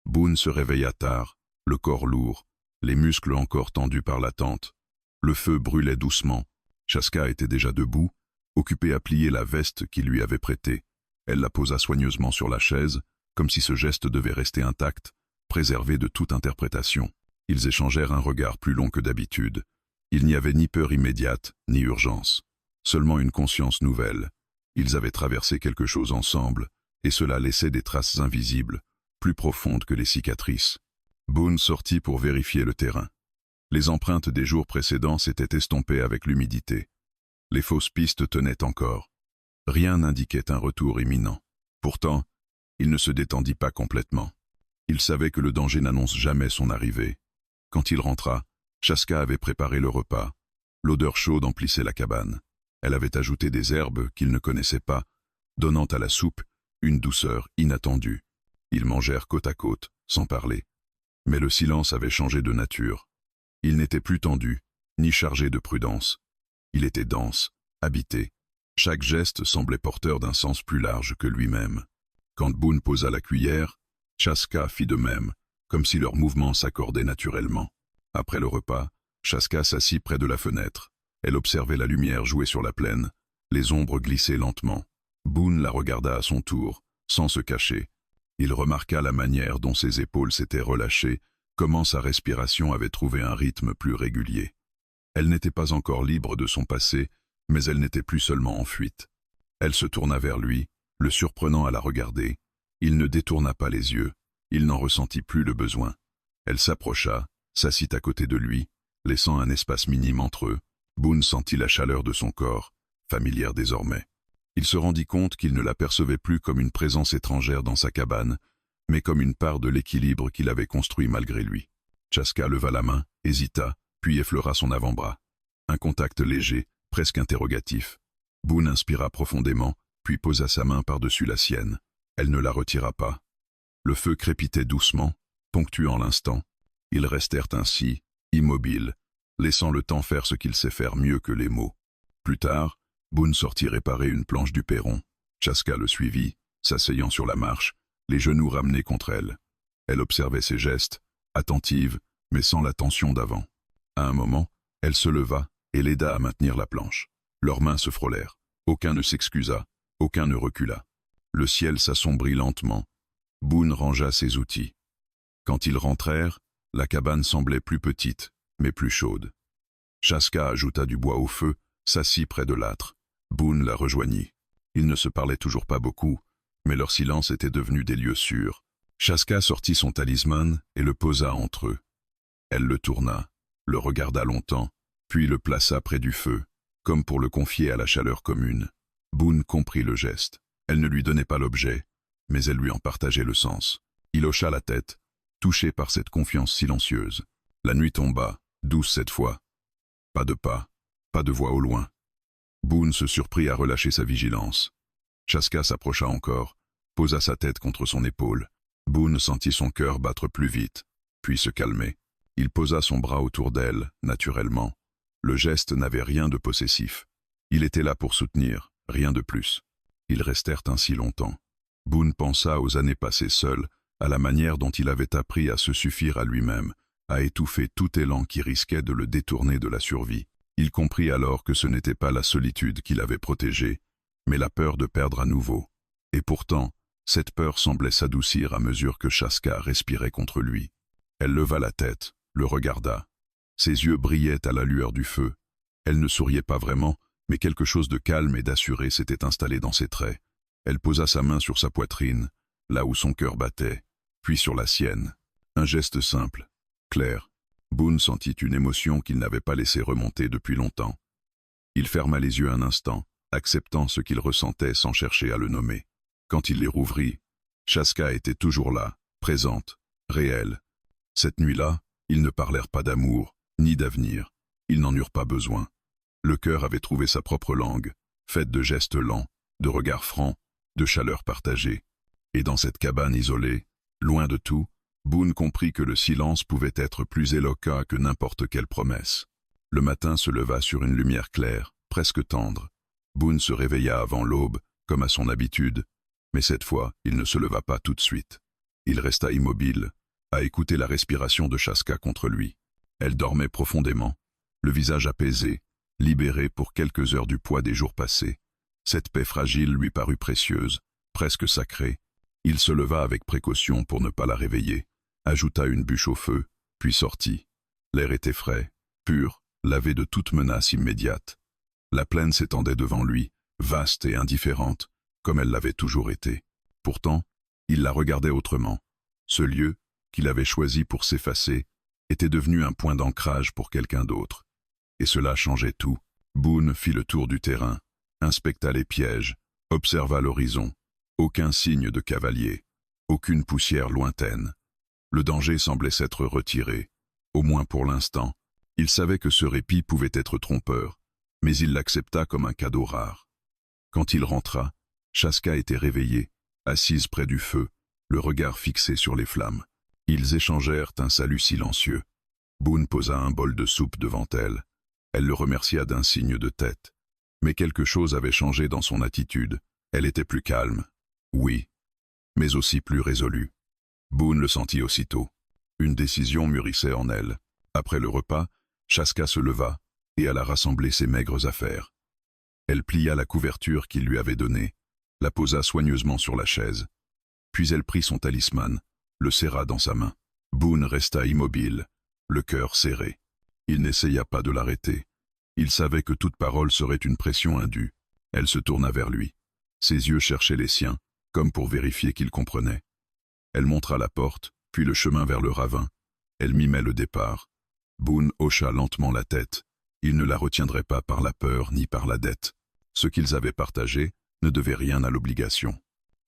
Boone se réveilla tard, le corps lourd, les muscles encore tendus par l'attente. Le feu brûlait doucement. Chaska était déjà debout, occupée à plier la veste qu'il lui avait prêtée. Elle la posa soigneusement sur la chaise, comme si ce geste devait rester intact, préservé de toute interprétation. Ils échangèrent un regard plus long que d'habitude. Il n'y avait ni peur immédiate, ni urgence. Seulement une conscience nouvelle. Ils avaient traversé quelque chose ensemble, et cela laissait des traces invisibles, plus profondes que les cicatrices. Boone sortit pour vérifier le terrain. Les empreintes des jours précédents s'étaient estompées avec l'humidité. Les fausses pistes tenaient encore. Rien n'indiquait un retour imminent. Pourtant, il ne se détendit pas complètement. Il savait que le danger n'annonce jamais son arrivée. Quand il rentra, Chaska avait préparé le repas. L'odeur chaude emplissait la cabane. Elle avait ajouté des herbes qu'il ne connaissait pas, donnant à la soupe une douceur inattendue. Ils mangèrent côte à côte, sans parler. Mais le silence avait changé de nature. Il n'était plus tendu, ni chargé de prudence. Il était dense, habité. Chaque geste semblait porteur d'un sens plus large que lui-même. Quand Boone posa la cuillère, Chaska fit de même, comme si leurs mouvements s'accordaient naturellement. Après le repas, Chaska s'assit près de la fenêtre. Elle observait la lumière jouer sur la plaine, les ombres glissaient lentement. Boone la regarda à son tour, sans se cacher. Il remarqua la manière dont ses épaules s'étaient relâchées, comment sa respiration avait trouvé un rythme plus régulier. Elle n'était pas encore libre de son passé, mais elle n'était plus seulement en fuite. Elle se tourna vers lui, le surprenant à la regarder. Il ne détourna pas les yeux, il n'en ressentit plus le besoin. Elle s'approcha, s'assit à côté de lui, laissant un espace minime entre eux. Boone sentit la chaleur de son corps, familière désormais. Il se rendit compte qu'il ne la percevait plus comme une présence étrangère dans sa cabane, mais comme une part de l'équilibre qu'il avait construit malgré lui. Chaska leva la main, hésita, puis effleura son avant-bras. Un contact léger, presque interrogatif. Boone inspira profondément, puis posa sa main par-dessus la sienne. Elle ne la retira pas. Le feu crépitait doucement, ponctuant l'instant. Ils restèrent ainsi, immobiles, laissant le temps faire ce qu'il sait faire mieux que les mots. Plus tard, Boone sortit réparer une planche du perron. Chaska le suivit, s'asseyant sur la marche, les genoux ramenés contre elle. Elle observait ses gestes, attentive, mais sans la tension d'avant. À un moment, elle se leva et l'aida à maintenir la planche. Leurs mains se frôlèrent. Aucun ne s'excusa, aucun ne recula. Le ciel s'assombrit lentement. Boone rangea ses outils. Quand ils rentrèrent, la cabane semblait plus petite, mais plus chaude. Chaska ajouta du bois au feu, s'assit près de l'âtre. Boone la rejoignit. Ils ne se parlaient toujours pas beaucoup, mais leur silence était devenu des lieux sûrs. Chaska sortit son talisman et le posa entre eux. Elle le tourna, le regarda longtemps, puis le plaça près du feu, comme pour le confier à la chaleur commune. Boone comprit le geste. Elle ne lui donnait pas l'objet, mais elle lui en partageait le sens. Il hocha la tête, touché par cette confiance silencieuse. La nuit tomba, douce cette fois. Pas de pas, pas de voix au loin. Boone se surprit à relâcher sa vigilance. Chaska s'approcha encore, posa sa tête contre son épaule. Boone sentit son cœur battre plus vite, puis se calmer. Il posa son bras autour d'elle, naturellement. Le geste n'avait rien de possessif. Il était là pour soutenir, rien de plus. Ils restèrent ainsi longtemps. Boone pensa aux années passées seul, à la manière dont il avait appris à se suffire à lui-même, à étouffer tout élan qui risquait de le détourner de la survie. Il comprit alors que ce n'était pas la solitude qui l'avait protégé, mais la peur de perdre à nouveau. Et pourtant, cette peur semblait s'adoucir à mesure que Chaska respirait contre lui. Elle leva la tête, le regarda. Ses yeux brillaient à la lueur du feu. Elle ne souriait pas vraiment, mais quelque chose de calme et d'assuré s'était installé dans ses traits. Elle posa sa main sur sa poitrine, là où son cœur battait, puis sur la sienne. Un geste simple, clair. Boone sentit une émotion qu'il n'avait pas laissé remonter depuis longtemps. Il ferma les yeux un instant, acceptant ce qu'il ressentait sans chercher à le nommer. Quand il les rouvrit, Chaska était toujours là, présente, réelle. Cette nuit-là, ils ne parlèrent pas d'amour, ni d'avenir. Ils n'en eurent pas besoin. Le cœur avait trouvé sa propre langue, faite de gestes lents, de regards francs, de chaleur partagée. Et dans cette cabane isolée, loin de tout, Boone comprit que le silence pouvait être plus éloquent que n'importe quelle promesse. Le matin se leva sur une lumière claire, presque tendre. Boone se réveilla avant l'aube, comme à son habitude, mais cette fois, il ne se leva pas tout de suite. Il resta immobile, à écouter la respiration de Chaska contre lui. Elle dormait profondément, le visage apaisé, libéré pour quelques heures du poids des jours passés. Cette paix fragile lui parut précieuse, presque sacrée. Il se leva avec précaution pour ne pas la réveiller, ajouta une bûche au feu, puis sortit. L'air était frais, pur, lavé de toute menace immédiate. La plaine s'étendait devant lui, vaste et indifférente, comme elle l'avait toujours été. Pourtant, il la regardait autrement. Ce lieu, qu'il avait choisi pour s'effacer, était devenu un point d'ancrage pour quelqu'un d'autre. Et cela changeait tout. Boone fit le tour du terrain, inspecta les pièges, observa l'horizon. Aucun signe de cavalier, aucune poussière lointaine. Le danger semblait s'être retiré, au moins pour l'instant. Il savait que ce répit pouvait être trompeur, mais il l'accepta comme un cadeau rare. Quand il rentra, Chaska était réveillée, assise près du feu, le regard fixé sur les flammes. Ils échangèrent un salut silencieux. Boone posa un bol de soupe devant elle. Elle le remercia d'un signe de tête. Mais quelque chose avait changé dans son attitude. Elle était plus calme. Oui, mais aussi plus résolue. Boone le sentit aussitôt. Une décision mûrissait en elle. Après le repas, Chaska se leva et alla rassembler ses maigres affaires. Elle plia la couverture qu'il lui avait donnée, la posa soigneusement sur la chaise. Puis elle prit son talisman, le serra dans sa main. Boone resta immobile, le cœur serré. Il n'essaya pas de l'arrêter. Il savait que toute parole serait une pression indue. Elle se tourna vers lui. Ses yeux cherchaient les siens, comme pour vérifier qu'il comprenait. Elle montra la porte, puis le chemin vers le ravin. Elle mimait le départ. Boone hocha lentement la tête. Il ne la retiendrait pas par la peur ni par la dette. Ce qu'ils avaient partagé ne devait rien à l'obligation.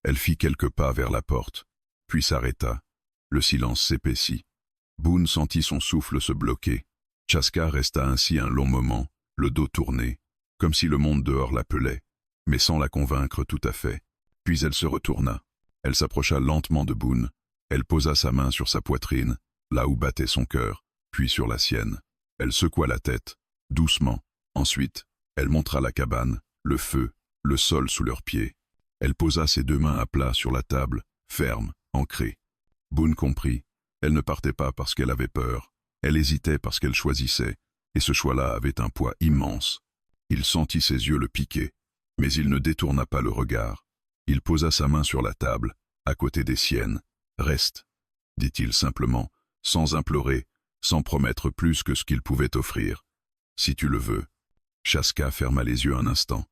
Elle fit quelques pas vers la porte, puis s'arrêta. Le silence s'épaissit. Boone sentit son souffle se bloquer. Chaska resta ainsi un long moment, le dos tourné, comme si le monde dehors l'appelait, mais sans la convaincre tout à fait. Puis elle se retourna. Elle s'approcha lentement de Boone. Elle posa sa main sur sa poitrine, là où battait son cœur, puis sur la sienne. Elle secoua la tête, doucement. Ensuite, elle montra la cabane, le feu, le sol sous leurs pieds. Elle posa ses deux mains à plat sur la table, ferme, ancrée. Boone comprit. Elle ne partait pas parce qu'elle avait peur. Elle hésitait parce qu'elle choisissait, et ce choix-là avait un poids immense. Il sentit ses yeux le piquer, mais il ne détourna pas le regard. Il posa sa main sur la table, à côté des siennes. « Reste », dit-il simplement, sans implorer, sans promettre plus que ce qu'il pouvait offrir. « Si tu le veux. » Chaska ferma les yeux un instant.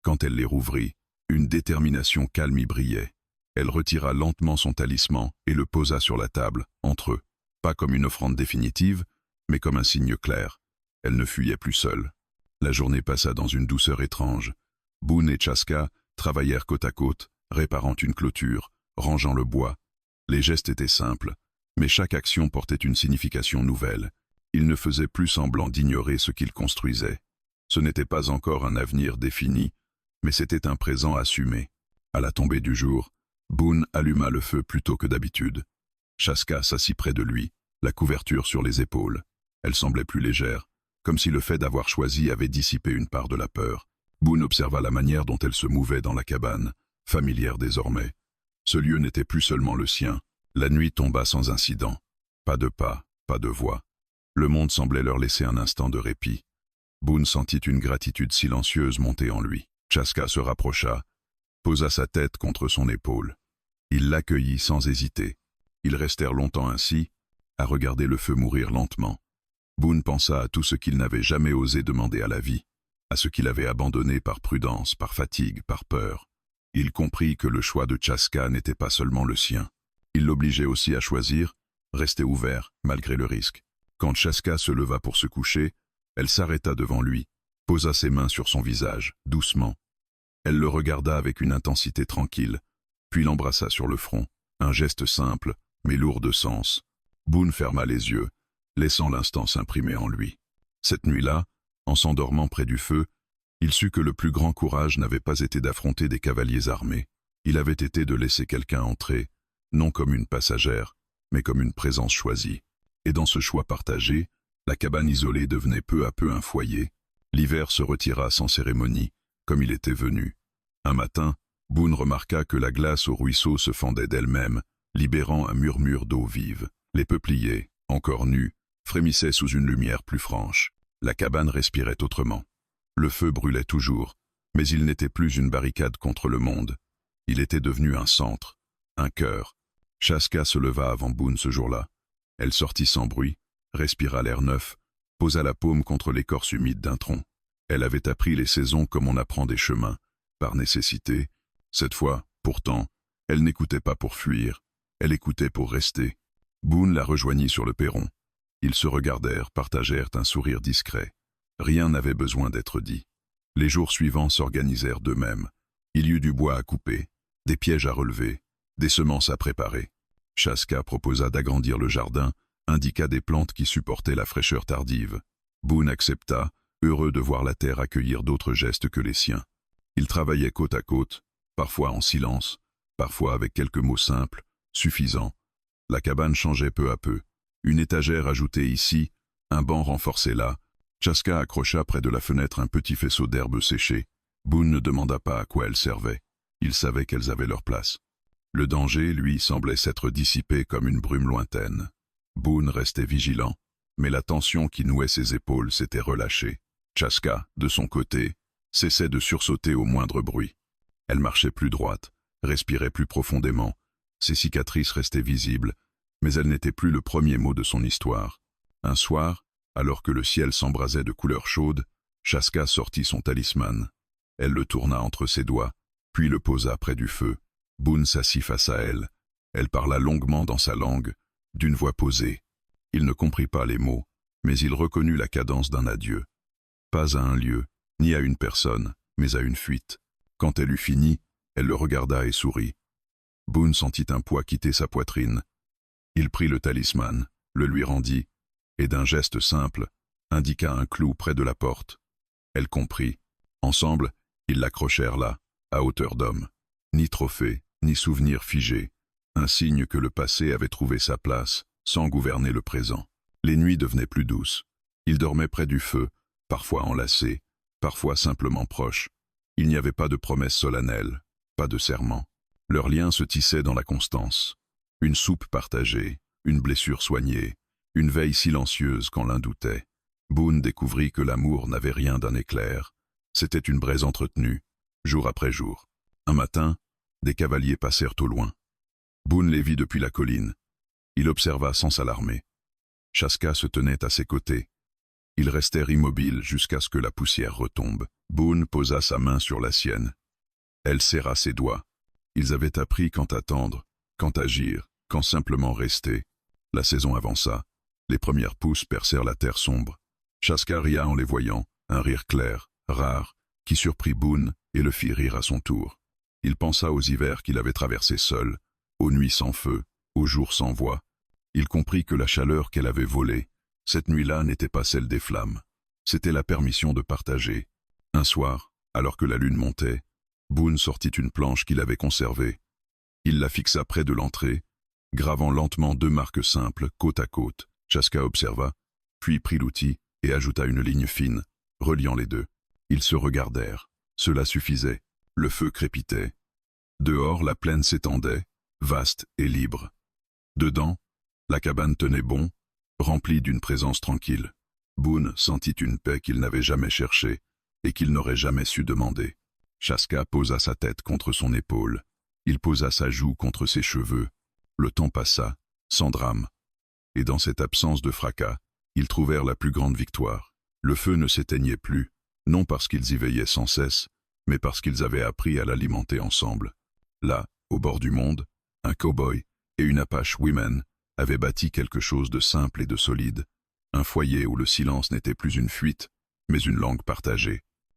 Quand elle les rouvrit, une détermination calme y brillait. Elle retira lentement son talisman et le posa sur la table, entre eux, pas comme une offrande définitive, mais comme un signe clair. Elle ne fuyait plus seule. La journée passa dans une douceur étrange. Boone et Chaska travaillèrent côte à côte, réparant une clôture, rangeant le bois. Les gestes étaient simples, mais chaque action portait une signification nouvelle. Ils ne faisaient plus semblant d'ignorer ce qu'ils construisaient. Ce n'était pas encore un avenir défini, mais c'était un présent assumé. À la tombée du jour, Boone alluma le feu plus tôt que d'habitude. Chaska s'assit près de lui, la couverture sur les épaules. Elle semblait plus légère, comme si le fait d'avoir choisi avait dissipé une part de la peur. Boone observa la manière dont elle se mouvait dans la cabane, familière désormais. Ce lieu n'était plus seulement le sien. La nuit tomba sans incident. Pas de pas, pas de voix. Le monde semblait leur laisser un instant de répit. Boone sentit une gratitude silencieuse monter en lui. Chaska se rapprocha, posa sa tête contre son épaule. Il l'accueillit sans hésiter. Ils restèrent longtemps ainsi, à regarder le feu mourir lentement. Boone pensa à tout ce qu'il n'avait jamais osé demander à la vie, à ce qu'il avait abandonné par prudence, par fatigue, par peur. Il comprit que le choix de Chaska n'était pas seulement le sien. Il l'obligeait aussi à choisir, rester ouvert, malgré le risque. Quand Chaska se leva pour se coucher, elle s'arrêta devant lui, posa ses mains sur son visage, doucement. Elle le regarda avec une intensité tranquille, puis l'embrassa sur le front, un geste simple, mais lourd de sens. Boone ferma les yeux, laissant l'instant s'imprimer en lui. Cette nuit-là, en s'endormant près du feu, il sut que le plus grand courage n'avait pas été d'affronter des cavaliers armés. Il avait été de laisser quelqu'un entrer, non comme une passagère, mais comme une présence choisie. Et dans ce choix partagé, la cabane isolée devenait peu à peu un foyer. L'hiver se retira sans cérémonie, comme il était venu. Un matin, Boone remarqua que la glace au ruisseau se fendait d'elle-même, libérant un murmure d'eau vive. Les peupliers, encore nus, frémissaient sous une lumière plus franche. La cabane respirait autrement. Le feu brûlait toujours, mais il n'était plus une barricade contre le monde. Il était devenu un centre, un cœur. Chaska se leva avant Boone ce jour-là. Elle sortit sans bruit, respira l'air neuf, posa la paume contre l'écorce humide d'un tronc. Elle avait appris les saisons comme on apprend des chemins, par nécessité. Cette fois, pourtant, elle n'écoutait pas pour fuir, elle écoutait pour rester. Boone la rejoignit sur le perron. Ils se regardèrent, partagèrent un sourire discret. Rien n'avait besoin d'être dit. Les jours suivants s'organisèrent d'eux-mêmes. Il y eut du bois à couper, des pièges à relever, des semences à préparer. Chaska proposa d'agrandir le jardin, indiqua des plantes qui supportaient la fraîcheur tardive. Boone accepta, heureux de voir la terre accueillir d'autres gestes que les siens. Ils travaillaient côte à côte, parfois en silence, parfois avec quelques mots simples, suffisants. La cabane changeait peu à peu. Une étagère ajoutée ici, un banc renforcé là. Chaska accrocha près de la fenêtre un petit faisceau d'herbes séchées. Boone ne demanda pas à quoi elles servaient. Il savait qu'elles avaient leur place. Le danger, lui, semblait s'être dissipé comme une brume lointaine. Boone restait vigilant, mais la tension qui nouait ses épaules s'était relâchée. Chaska, de son côté, cessait de sursauter au moindre bruit. Elle marchait plus droite, respirait plus profondément. Ses cicatrices restaient visibles, mais elles n'étaient plus le premier mot de son histoire. Un soir, alors que le ciel s'embrasait de couleurs chaudes, Chaska sortit son talisman. Elle le tourna entre ses doigts, puis le posa près du feu. Boone s'assit face à elle. Elle parla longuement dans sa langue, d'une voix posée. Il ne comprit pas les mots, mais il reconnut la cadence d'un adieu. Pas à un lieu, ni à une personne, mais à une fuite. Quand elle eut fini, elle le regarda et sourit. Boone sentit un poids quitter sa poitrine. Il prit le talisman, le lui rendit, et d'un geste simple, indiqua un clou près de la porte. Elle comprit. Ensemble, ils l'accrochèrent là, à hauteur d'homme. Ni trophée, ni souvenir figé, un signe que le passé avait trouvé sa place, sans gouverner le présent. Les nuits devenaient plus douces. Ils dormaient près du feu, parfois enlacés, parfois simplement proches. Il n'y avait pas de promesses solennelles, pas de serment. Leur lien se tissait dans la constance. Une soupe partagée, une blessure soignée, une veille silencieuse quand l'un doutait. Boone découvrit que l'amour n'avait rien d'un éclair. C'était une braise entretenue, jour après jour. Un matin, des cavaliers passèrent au loin. Boone les vit depuis la colline. Il observa sans s'alarmer. Chaska se tenait à ses côtés. Ils restèrent immobiles jusqu'à ce que la poussière retombe. Boone posa sa main sur la sienne. Elle serra ses doigts. Ils avaient appris quand attendre, quand agir, quand simplement rester. La saison avança. Les premières pousses percèrent la terre sombre. Chaska ria en les voyant, un rire clair, rare, qui surprit Boone et le fit rire à son tour. Il pensa aux hivers qu'il avait traversés seul, aux nuits sans feu, aux jours sans voix. Il comprit que la chaleur qu'elle avait volée, cette nuit-là n'était pas celle des flammes. C'était la permission de partager. Un soir, alors que la lune montait, Boone sortit une planche qu'il avait conservée. Il la fixa près de l'entrée, gravant lentement 2 marques simples, côte à côte. Chaska observa, puis prit l'outil et ajouta une ligne fine, reliant les deux. Ils se regardèrent. Cela suffisait. Le feu crépitait. Dehors, la plaine s'étendait, vaste et libre. Dedans, la cabane tenait bon, remplie d'une présence tranquille. Boone sentit une paix qu'il n'avait jamais cherchée et qu'il n'aurait jamais su demander. Chaska posa sa tête contre son épaule. Il posa sa joue contre ses cheveux. Le temps passa, sans drame. Et dans cette absence de fracas, ils trouvèrent la plus grande victoire. Le feu ne s'éteignait plus, non parce qu'ils y veillaient sans cesse, mais parce qu'ils avaient appris à l'alimenter ensemble. Là, au bord du monde, un cow-boy et une Apache women avaient bâti quelque chose de simple et de solide, un foyer où le silence n'était plus une fuite, mais une langue partagée.